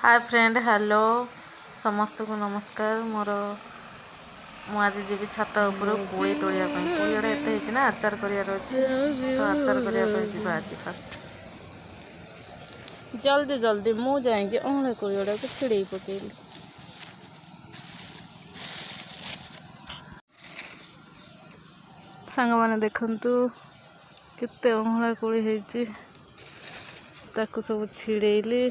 Hi friend hello समस्त को नमस्कार आज जी छात उपर कोड़ी तोड़िया कोड़ी गुड़ा एत ना आचार करार अच्छे तो आचार करने आज फास्ट जल्दी जल्दी मु जाएंगे अँड़े कोड़ी गुड़ा को छिड़े पकेली सांग मैंने देखु केते अँड़ा कोड़ी है ताकू सब छिड़ेली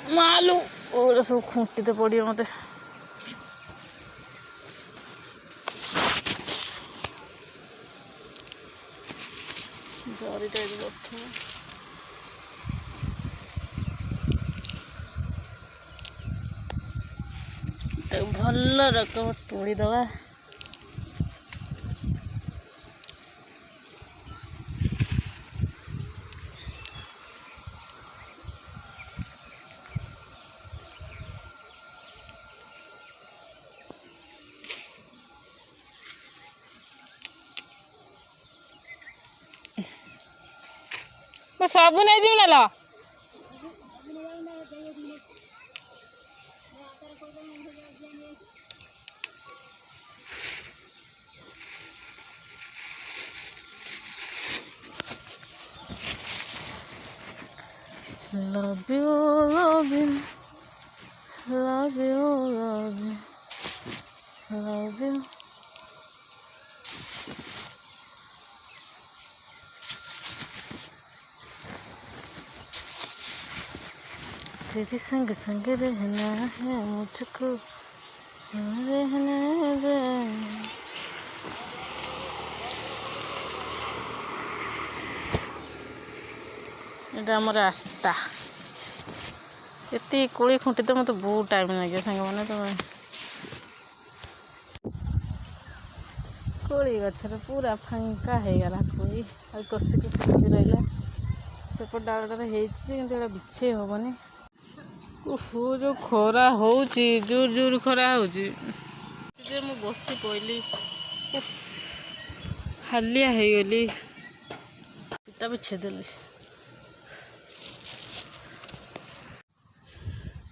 मालू और सब खुंटी तो पड़े मत जरी भल रकम तोड़ी दवा सब नहीं जी ना love you love you love you love you love you तेरे संग संग रहना है मुझको रहने दे ये आम रास्ता ये कोड़ी खुंटी तो मत बहुत टाइम लगे सांग मैंने तुम कोड़ी गचर पूरा फांका होगा कोई आ कषिक कषि रहा सेपट डालटा बिछे हेनी ओहो जो खरा हो जोर जोर खरा हो बसी पड़ी हालिया हो गली बिछेदेली।